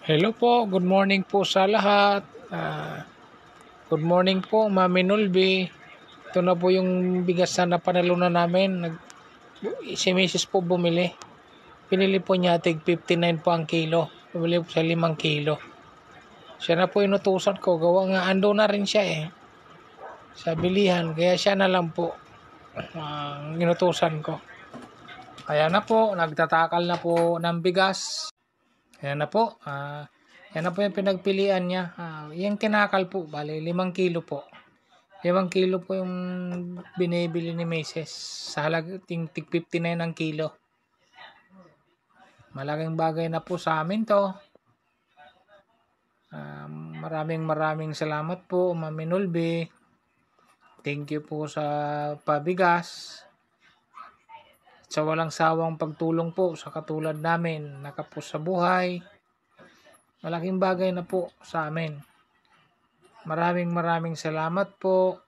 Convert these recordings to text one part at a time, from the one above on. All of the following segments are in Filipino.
Hello po, good morning po sa lahat. Good morning po, Mami Nulby. Ito na po yung bigas na napanalunan namin. Si Mrs. po bumili. Pinili po niya tig 59 po ang kilo. Bumili po sa 5 kilo. Siya na po inutusan ko. Gawa nga ando na rin siya sa bilihan. Kaya siya na lang po ang inutusan ko. Kaya na po, nagtatakal na po ng bigas. Ayan na po. Yan na po yung pinagpilian niya. Yung kinakal po, bali 5 kilo po. 5 kilo po yung binibili ni Mrs. Sa halagang tig 59 ang kilo. Malaking bagay na po sa amin to. Maraming salamat po, Mami Nulby. Thank you po sa pabigas. Sa walang sawang pagtulong po sa katulad namin, nakapos sa buhay. Malaking bagay na po sa amin. Maraming salamat po.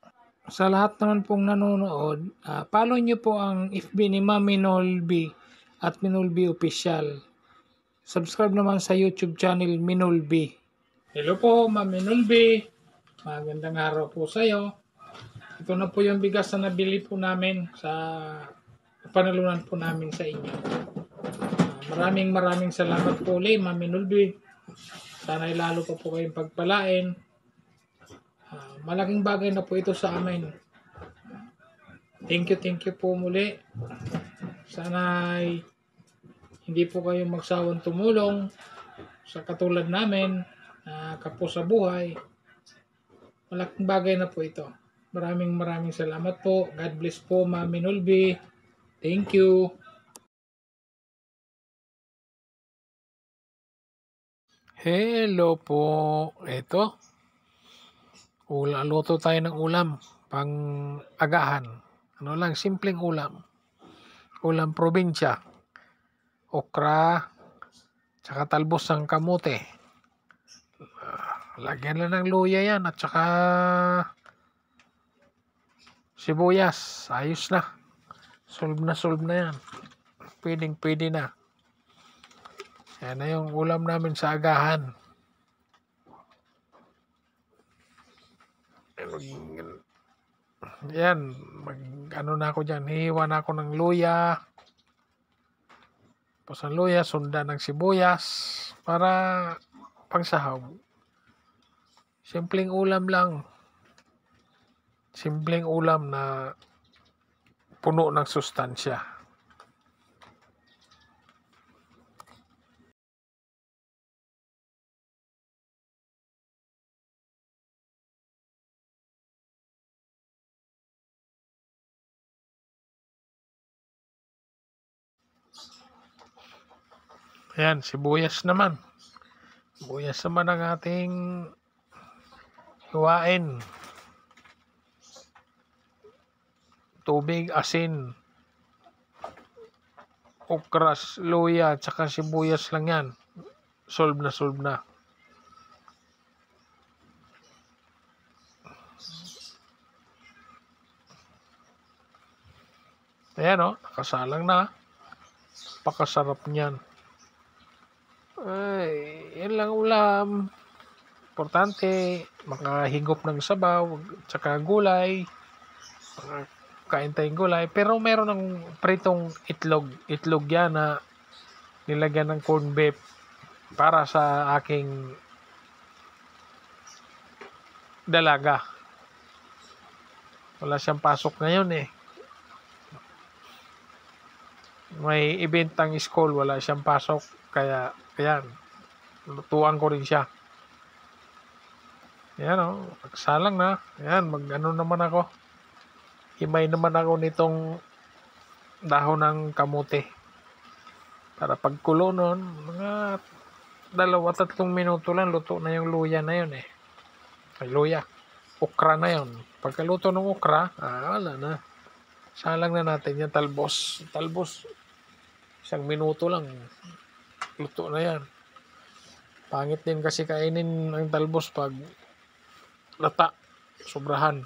Sa lahat naman pong nanonood, follow nyo po ang FB ni Mami Nulby at Minulby Official. Subscribe naman sa YouTube channel Minulby. Hello po, Mami Nulby. Magandang araw po sa iyo. Ito na po yung bigas na nabili po namin sa panalunan po namin sa inyo. Maraming salamat po ulit, Mami Nulby. Sana lalo pa po kayong pagpalain. Malaking bagay na po ito sa amin. Thank you po muli. Sana hindi po kayo magsawang tumulong sa katulad namin na kapos sa buhay. Malaking bagay na po ito. Maraming salamat po. God bless po, Mami Nulby. Thank you. Hello po. Ito. Luto tayo ng ulam. Pang agahan. Ano lang, simpleng ulam. Ulam probinsya. Okra. Tsaka talbos ng kamote. Lagyan lang ng luya yan. At tsaka sibuyas. Ayos na. Solve na yan. Pwede na. Yan na yung ulam namin sa agahan. Yan. Na ako dyan. Hihiwa na ako ng luya. Tapos ang luya, sundan ng sibuyas. Para pangsahaw. Simpleng ulam lang. Simpleng ulam na puno ng sustansya. Ayan, sibuyas naman. Sibuyas naman ang ating hiwain. Tubig, asin, okras, luya, tsaka sibuyas lang yan. Solve na. Ayan nakasalang na. Pakasarap niyan. Ay, yan lang ulam. Importante, makahigop ng sabaw, tsaka gulay. Kain tayong gulay. Pero meron ng pritong itlog. Itlog yan na nilagyan ng corn beef para sa aking dalaga. Wala siyang pasok ngayon May event ang school, wala siyang pasok. Kaya, ayan, lutuan ko rin siya. Ayan pagsalang na. Ayan, naman ako. Himay naman ako nitong dahon ng kamote. Para pagkulo nun, mga 2-3 minuto lang, luto na yung luya na yun Ay, luya. Okra na yun. Pagkaluto ng okra, wala na. Salang na natin yung talbos. 1 minuto lang. Luto na yan. Pangit din kasi kainin ang talbos pag lata. Sobrahan.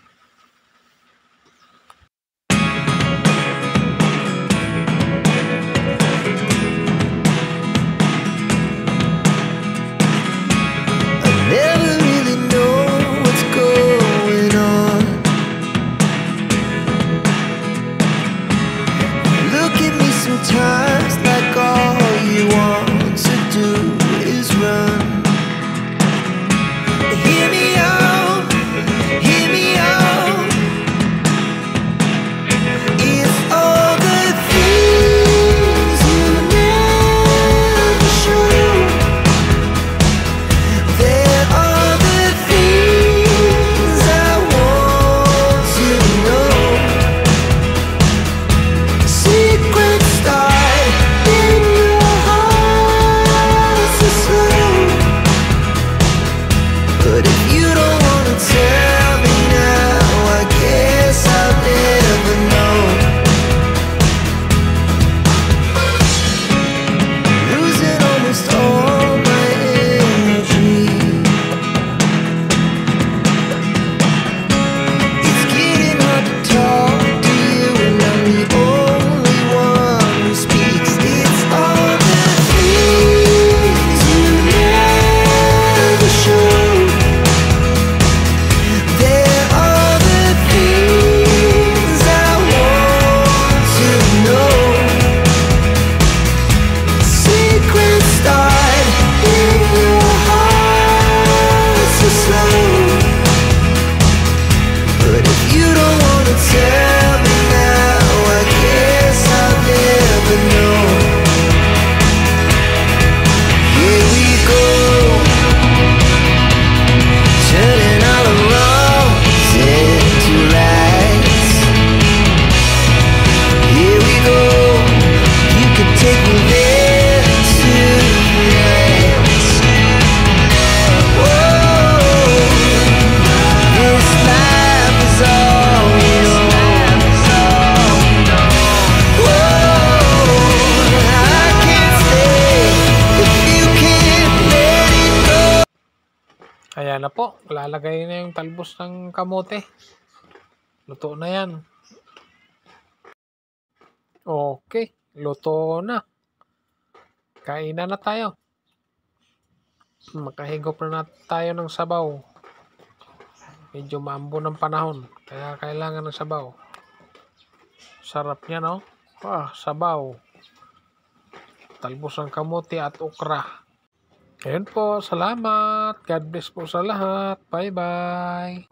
Ayan na po. Lalagay na yung talbos ng kamote. Luto na yan. Okay. Luto na. Kainan na tayo. Makahigop na tayo ng sabaw. Medyo maambo ng panahon. Kaya kailangan ng sabaw. Sarap niya, no? Sabaw. Talbos ng kamote at okra. Ayun po. Salamat. God bless po sa lahat. Bye-bye.